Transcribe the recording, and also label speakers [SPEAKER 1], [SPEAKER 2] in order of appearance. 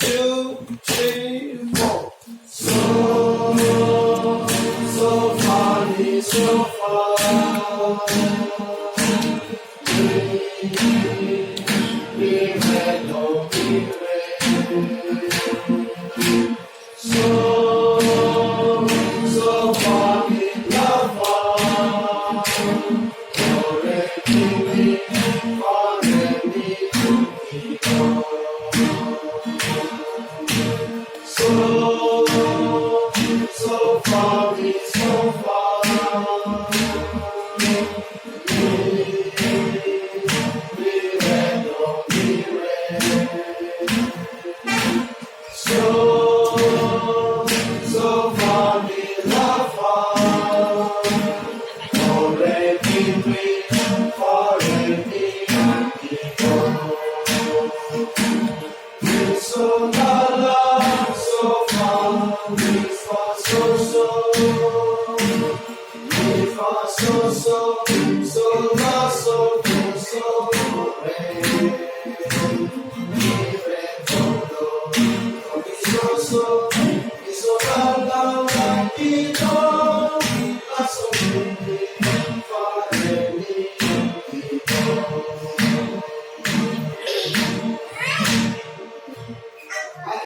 [SPEAKER 1] two, three, four. So far, so far. We went, oh, we went. So far, we love far. Already, already, so far, we so far. We ran, oh, we ran. So far, we love far. Already, we already go. So la la, so far, we far so. We far so.